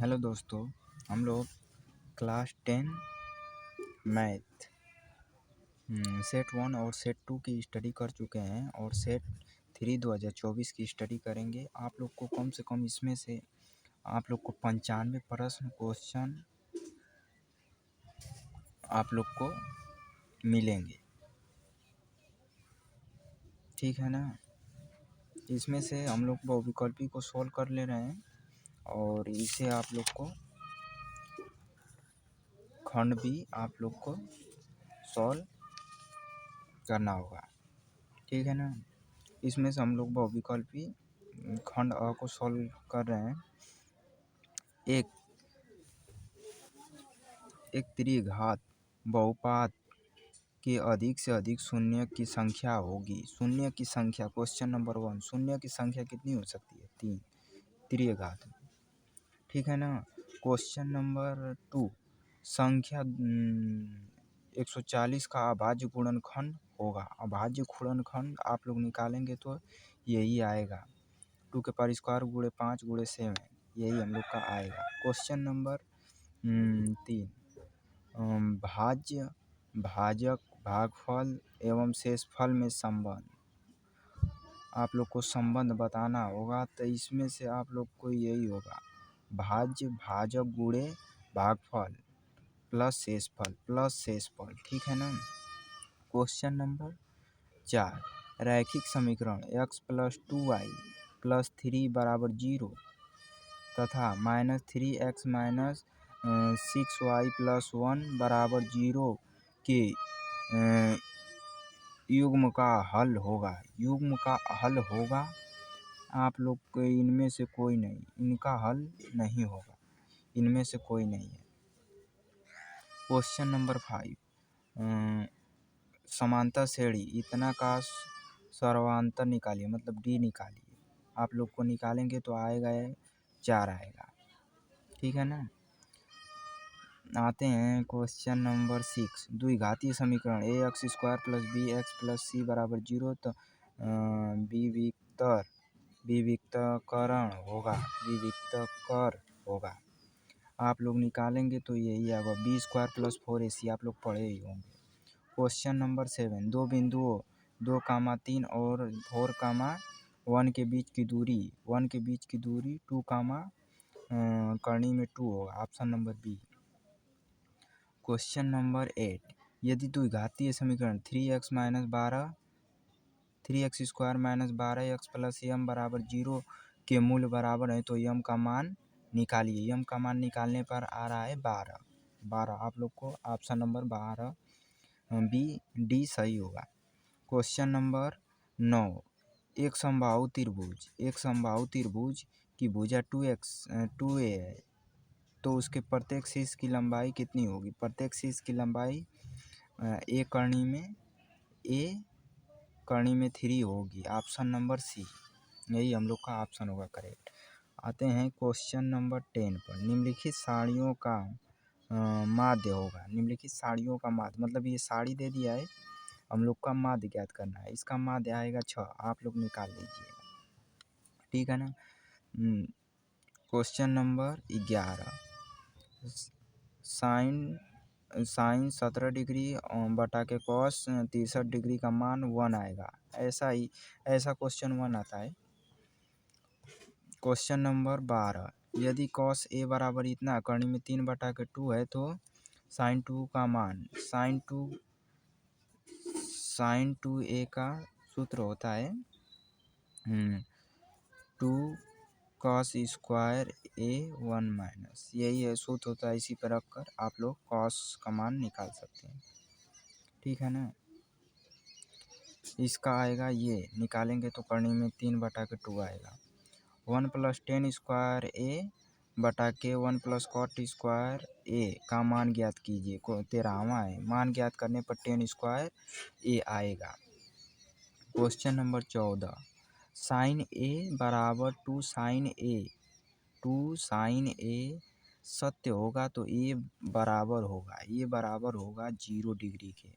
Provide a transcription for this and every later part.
Hello दोस्तों, हम लोग क्लास 10 मैथ सेट 1 और सेट 2 की स्टडी कर चुके हैं और सेट 3 2024 की स्टडी करेंगे। आप लोग को कम से कम इसमें से आप लोग को 95 प्रश्न क्वेश्चन आप लोग को मिलेंगे, ठीक है ना। इसमें से हम लोग बहुविकल्पी को सॉल्व कर ले रहे हैं और इसे आप लोग को खंड भी आप लोग को सॉल्व करना होगा, ठीक है ना। इसमें से हम लोग बहुविकल्पी खंड अ को सॉल्व कर रहे हैं। एक त्रिघात बहुपात के अधिक से अधिक शून्य की संख्या होगी। शून्य की संख्या क्वेश्चन नंबर 1, शून्य की संख्या कितनी हो सकती है? 3 त्रिघात, ठीक है ना। क्वेश्चन नंबर 2, संख्या 140 का अभाज्य गुणनखंड होगा। अभाज्य गुणनखंड आप लोग निकालेंगे तो यही आएगा, 2 के पावर स्क्वायर गुणे 5 गुणे 7, यही हम लोग का आएगा। क्वेश्चन नंबर 3, भाज्य भाजक भागफल एवं शेषफल में संबंध। आप लोग को संबंध बताना होगा, तो इसमें से आप लोग को यही होगा, भाज्य भाजक गुणे भागफल प्लस शेषफल, ठीक है ना। क्वेश्चन नंबर 4, रैखिक समीकरण x + 2y + 3 = 0 तथा -3x - 6y + 1 = 0 के युग्म का हल होगा। आप लोग को इनमें से कोई नहीं, इनका हल नहीं होगा, इनमें से कोई नहीं है। क्वेश्चन नंबर 5, समांतर श्रेणी इतना का सर्वांतर निकालिए, मतलब डी निकालिए। आप लोग को निकालेंगे तो आएगा 4 आएगा, ठीक है ना। आते हैं क्वेश्चन नंबर 6, द्विघातीय समीकरण ax² + bx + c = 0 तो विविक्तकरण होगा। आप लोग निकालेंगे तो यही आएगा, b² + 4ac, आप लोग पढ़े ही होंगे। क्वेश्चन नंबर 7, दो बिंदुओं 2, 3 और 4, 1 के बीच की दूरी 2, कर्ण में 2 होगा, option number B. Question number 8, यदि द्विघातीय समीकरण 3x² - 12x + m = 0 के मूल्य बराबर है तो m का मान निकालिए। m का मान निकालने पर आ रहा है 12। आप लोग को ऑप्शन नंबर 12 बी डी सही होगा। क्वेश्चन नंबर 9, एक समबाहु त्रिभुज की भुजा 2a है तो उसके प्रत्येक शीर्ष की लंबाई कितनी होगी? प्रत्येक शीर्ष की लंबाई ए कर्णी में 3 होगी, ऑप्शन नंबर सी, यही हम लोग का ऑप्शन होगा करेक्ट। आते हैं क्वेश्चन नंबर 10 पर, निम्नलिखित साड़ियों का माध्य होगा। निम्नलिखित साड़ियों का माध्य मतलब ये साड़ी दे दिया है, हम लोग का माध्य ज्ञात करना है। इसका माध्य आएगा 6, आप लोग निकाल लीजिएगा, ठीक है ना। क्वेश्चन नंबर 11, साइन 17 डिग्री बटा के कॉस 63 डिग्री का मान 1 आएगा। ऐसा क्वेश्चन 1 आता है। क्वेश्चन नंबर 12, यदि कॉस ए बराबर इतना कर्ण में 3 बटा के 2 है तो साइन 2 का मान, साइन 2a का सूत्र होता है 2 cos स्क्वायर a1 - यही है सूत्र होता है। इसी पर रख कर आप लोग cos का मान निकाल सकते हैं, ठीक है ना। इसका आएगा, ये निकालेंगे तो करने में 3 बटा के 2 आएगा। 1 + tan स्क्वायर a बटा के 1 + cot स्क्वायर a का मान ज्ञात कीजिए। 13वां है, मान ज्ञात करने पर tan स्क्वायर a आएगा। क्वेश्चन नंबर 14, साइन a बराबर 2 sin a सत्य होगा तो a बराबर होगा 0 डिग्री के।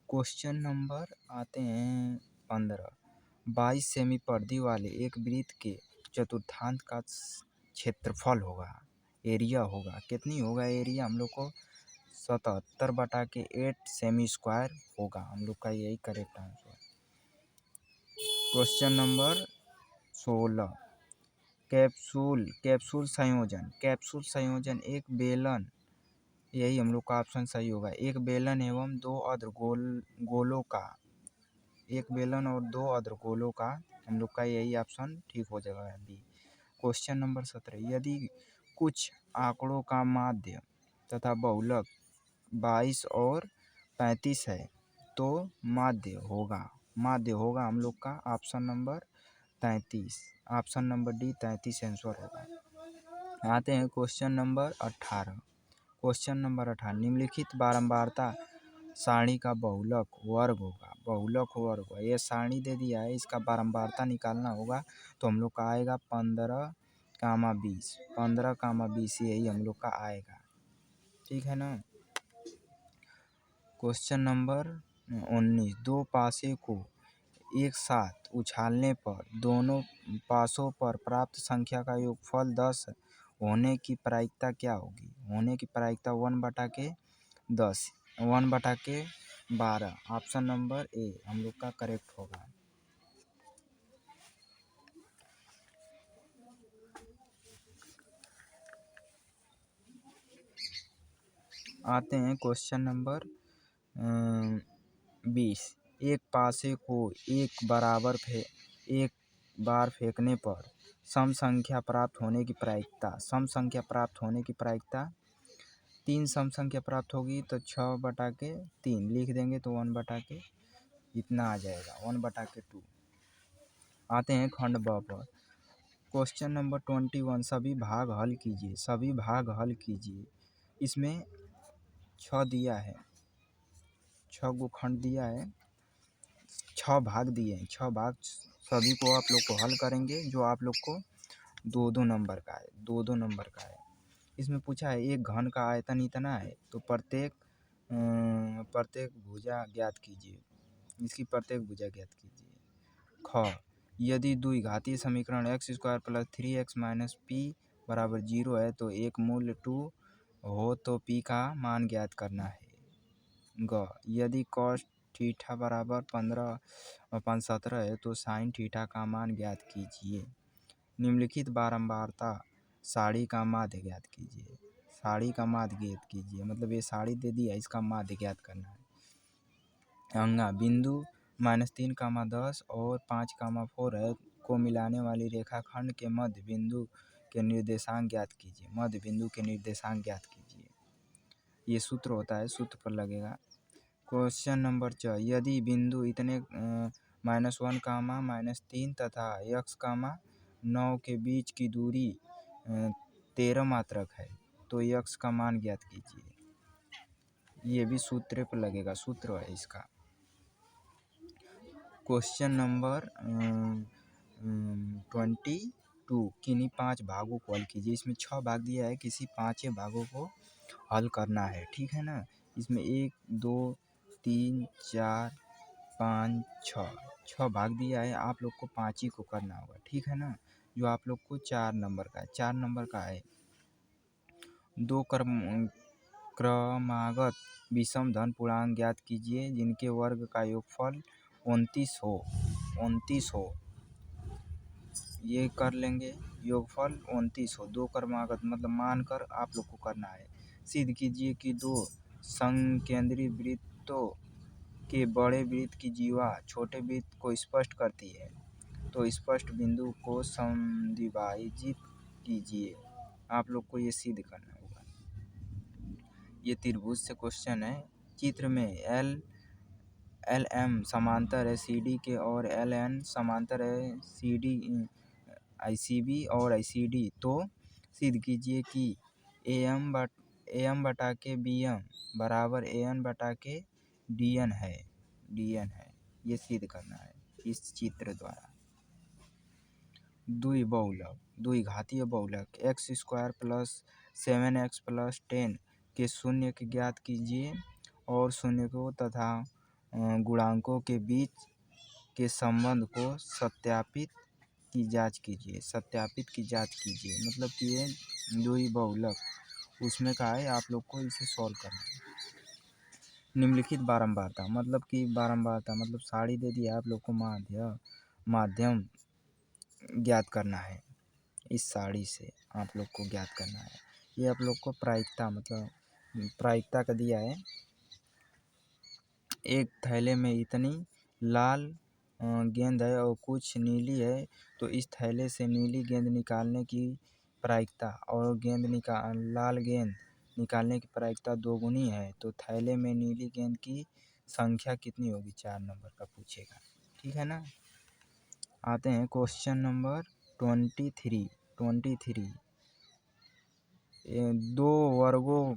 क्वेश्चन नंबर आते हैं 15, 22 सेमी परिधि वाले एक वृत्त के चतुर्थांश का क्षेत्रफल होगा। एरिया होगा। कितनी होगा एरिया हम लोग को 77/8 सेमी स्क्वायर होगा। हम लोग का यही correct answer. Question number 16 capsule संयोजन एक बेलन, यही हम लोग का ऑप्शन सही होगा। एक बेलन एवं दो अर्धगोलों का, एक बेलन और दो अर्धगोलों का, हम लोग का यही ऑप्शन ठीक हो जाएगा बी। क्वेश्चन नंबर 17 यदि कुछ आंकड़ों का माध्य तथा बहुलक 22 और 35 है तो माध्य होगा हम लोग का option number 33, option number D 33 answer होगा। आते हैं क्वेश्चन नंबर 18। क्वेश्चन नंबर 18 निम्नलिखित बारंबारता सारणी का बहुलक वर्ग होगा। ये सारणी दे दिया है, इसका बारंबारता निकालना होगा तो हम लोग का आएगा 15,20 यही हम लोग का आएगा। ठीक है ना। क्वेश्चन नंबर 19 दो पासे को एक साथ उछालने पर दोनों पासों पर प्राप्त संख्या का योगफल 10 होने की प्रायिकता क्या होगी? होने की प्रायिकता 1/10, 1/12, ऑप्शन नंबर ए हम लोग का करेक्ट होगा। आते हैं क्वेश्चन नंबर 20 एक पासे को एक बार फेंकने पर सम संख्या प्राप्त होने की प्रायिकता, 3 सम संख्या प्राप्त होगी तो 6/3 लिख देंगे तो 1/के इतना आ जाएगा, 1/2। आते हैं खंड ब पर। क्वेश्चन नंबर 21 सभी भाग हल कीजिए। इसमें 6 दिया है, 6 गो खंड दिया है, 6 भाग दिए हैं, 6 भाग सभी को आप लोग को हल करेंगे जो आप लोग को 2-2 नंबर का है, 2-2 नंबर का है। इसमें पूछा है एक घन का आयतन इतना है तो प्रत्येक भुजा ज्ञात कीजिए। इसकी प्रत्येक भुजा ज्ञात कीजिए। ख यदि द्विघातीय समीकरण x² + 3x - p = 0 है तो एक मूल्य 2 हो तो p का मान ज्ञात करना है। ग यदि cos θ = 15/17 है तो sin θ का मान ज्ञात कीजिए। निम्नलिखित बारंबारता सारणी का माध्य ज्ञात कीजिए। मतलब ये सारणी दे दी है, इसका माध्य ज्ञात करना है। अंगा बिंदु -3, 10 और 5, 4 है को मिलाने वाली रेखाखंड के मध्य बिंदु के निर्देशांक ज्ञात कीजिए। ये सूत्र होता है, सूत्र पर लगेगा। क्वेश्चन नंबर 4 यदि बिंदु इतने -1, -3 तथा x, 9 के बीच की दूरी 13 मात्रक है तो x का मान ज्ञात कीजिए। ये भी सूत्र पर लगेगा, सूत्र है इसका। क्वेश्चन नंबर 22 किन्हीं 5 भागों को हल कीजिए। इसमें 6 भाग दिया है, किसी 5 भागों को हल करना है। ठीक है ना। इसमें 1, 2, 3, 4, 5, 6 भाग दिया है, आप लोग को 5 ही को करना होगा। ठीक है ना। जो आप लोग को 4 नंबर का है। 2 क्रमागत विषम धन पूर्णांक ज्ञात कीजिए जिनके वर्ग का योगफल 29 हो। ये कर लेंगे, योगफल 29 हो। 2 क्रमागत मतलब मानकर आप लोग को करना है। सिद्ध कीजिए कि 2 संकेंद्री वृत्तों के बड़े वृत्त की जीवा छोटे वृत्त को स्पष्ट करती है तो स्पष्ट बिंदु को समद्विभाजित कीजिए। आप लोग को ये सिद्ध करना होगा। ये त्रिभुज से क्वेश्चन है। चित्र में LM समांतर है CD के और LN समांतर है ICB और ICD। तो सिद्ध कीजिए कि AM/के BM = AN/के DN है। ये सिद्ध करना है इस चित्र द्वारा। द्विघातीय बहुलक x² + 7x + 10 के शून्य के ज्ञात कीजिए और शून्यकों तथा गुणांकों के बीच के संबंध को सत्यापित की जांच कीजिए। मतलब कि ये दुई बहुलक, उसमें का है आप लोग को इसे सॉल्व करना है। निम्नलिखित बारंबारता, मतलब कि बारंबारता मतलब साड़ी दे दिया आप लोग को, माध्यम ज्ञात करना है। इस साड़ी से आप लोग को ज्ञात करना है। ये आप लोग को प्रायिकता मतलब प्रायिकता का दिया है। एक थैले में इतनी लाल गेंद है और कुछ नीली है, तो इस थैले से नीली गेंद निकालने की प्रायिकता और लाल गेंद निकालने की प्रायिकता दोगुनी है, तो थैले में नीली गेंद की संख्या कितनी होगी? 4 नंबर का पूछेगा। ठीक है ना। आते हैं क्वेश्चन नंबर 23। दो वर्गों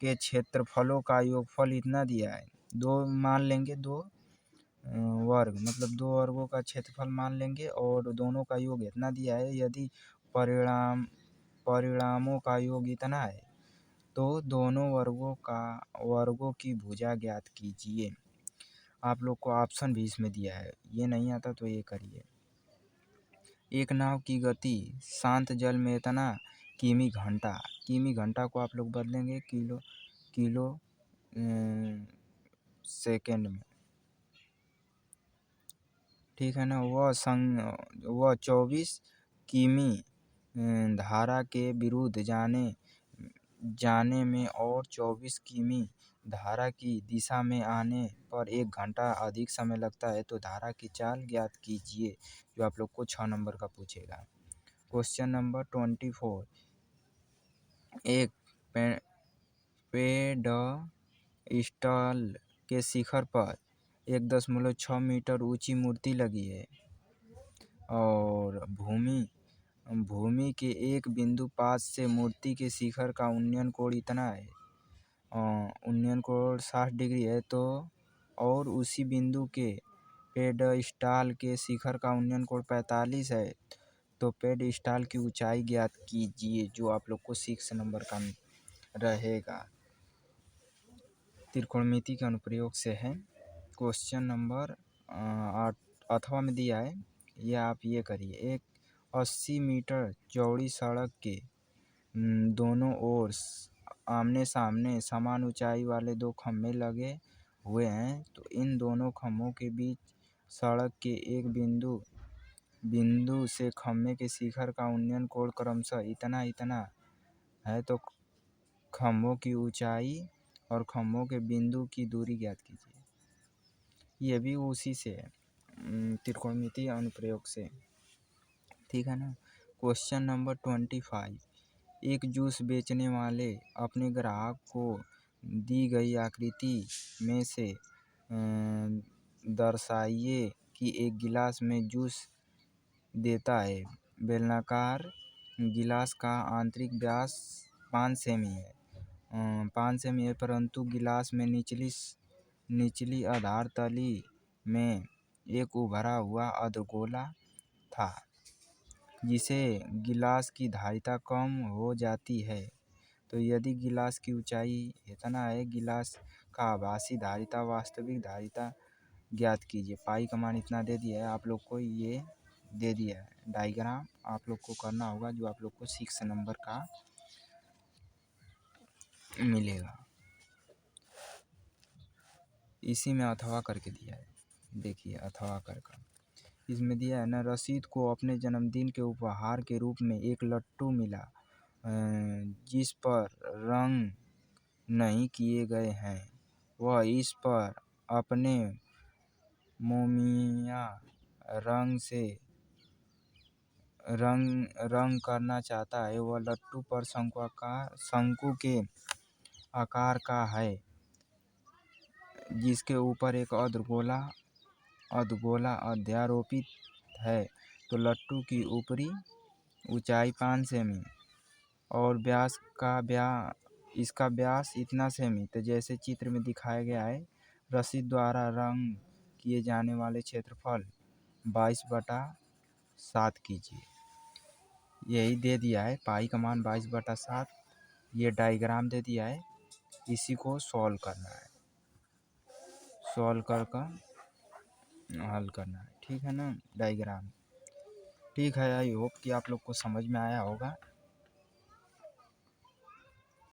के क्षेत्रफलों का योगफल इतना दिया है। दो मान लेंगे, दो वर्ग मतलब दो वर्गों का क्षेत्रफल मान लेंगे और दोनों का योग इतना दिया है। यदि परिणामों का योग इतना है तो दोनों वर्गों की भुजा ज्ञात कीजिए। आप लोग को ऑप्शन भी इसमें दिया है, ये नहीं आता तो ये करिए। एक नाव की गति शांत जल में इतना किमी घंटा को आप लोग बदलेंगे किलो सेकेंड में। ठीक है ना। वह 24 किमी धारा के विरुद्ध जाने में और 24 किमी धारा की दिशा में आने पर 1 घंटा अधिक समय लगता है, तो धारा की चाल ज्ञात कीजिए, जो आप लोग को 6 नंबर का पूछेगा। Question number 24। एक पेडस्टल के शिखर पर 1.6 मीटर ऊंची मूर्ति लगी है और भूमि के एक बिंदु पास से मूर्ति के शिखर का उन्नयन कोण इतना है, उन्नयन कोण 60 डिग्री है, तो और उसी बिंदु के पेडस्टल के शिखर का उन्नयन कोण 45 है, तो पेडस्टल की ऊंचाई ज्ञात कीजिए, जो आप लोग को 6 नंबर का रहेगा। त्रिकोणमिति के अनुप्रयोग से है। क्वेश्चन नंबर 8 में दिया है, ये आप ये करिए। एक 80 मीटर चौड़ी सड़क के दोनों ओर आमने सामने समान ऊंचाई वाले 2 खंभे लगे हुए हैं, तो इन दोनों खंभों के बीच सड़क के एक बिंदु से खंभे के शिखर का उन्नयन कोण क्रमशः इतना है, तो खंभों की ऊंचाई और खंभों के बिंदु की दूरी ज्ञात कीजिए। ये भी उसी से है, त्रिकोणमितीय अनुप्रयोग से। ठीक है ना। Question number 25। एक जूस बेचने वाले अपने ग्राहक को दी गई आकृति में से दर्शाइए कि एक गिलास में जूस देता है। बेलनाकार गिलास का आंतरिक व्यास 5 सेमी है, 5 सेमी है, परंतु गिलास में निचली आधार तली में एक उभरा हुआ अर्धगोला था, जिसे गिलास की धारिता कम हो जाती है। तो यदि गिलास की ऊंचाई इतना है, गिलास का आभासी धारिता वास्तविक धारिता ज्ञात कीजिए। पाई का मान इतना दे दिया है, आप लोग को ये दे दिया है। डायग्राम आप लोग को करना होगा, जो आप लोग को 6 नंबर का मिलेगा। इसी में अथवा करके दिया है, देखिए अथवा करके इसमें दिया है ना। रशीद को अपने जन्मदिन के उपहार के रूप में एक लट्टू मिला जिस पर रंग नहीं किए गए हैं। वह इस पर अपने मोमिया रंग से रंग करना चाहता है। वह लट्टू पर शंकु के आकार का है, जिसके ऊपर एक अर्धगोला अध्यारोपित है। तो लट्टू की ऊपरी ऊंचाई 5 सेमी और इसका व्यास इतना सेमी, तो जैसे चित्र में दिखाया गया है। रशीद द्वारा रंग किए जाने वाले क्षेत्रफल 22/7 कीजिए। यही दे दिया है, पाई का मान 22/7। ये डायग्राम दे दिया है, इसी को सॉल्व करना है, सॉल्व कर हल करना है। ठीक है ना। डायग्राम ठीक है। आई होप कि आप लोग को समझ में आया होगा।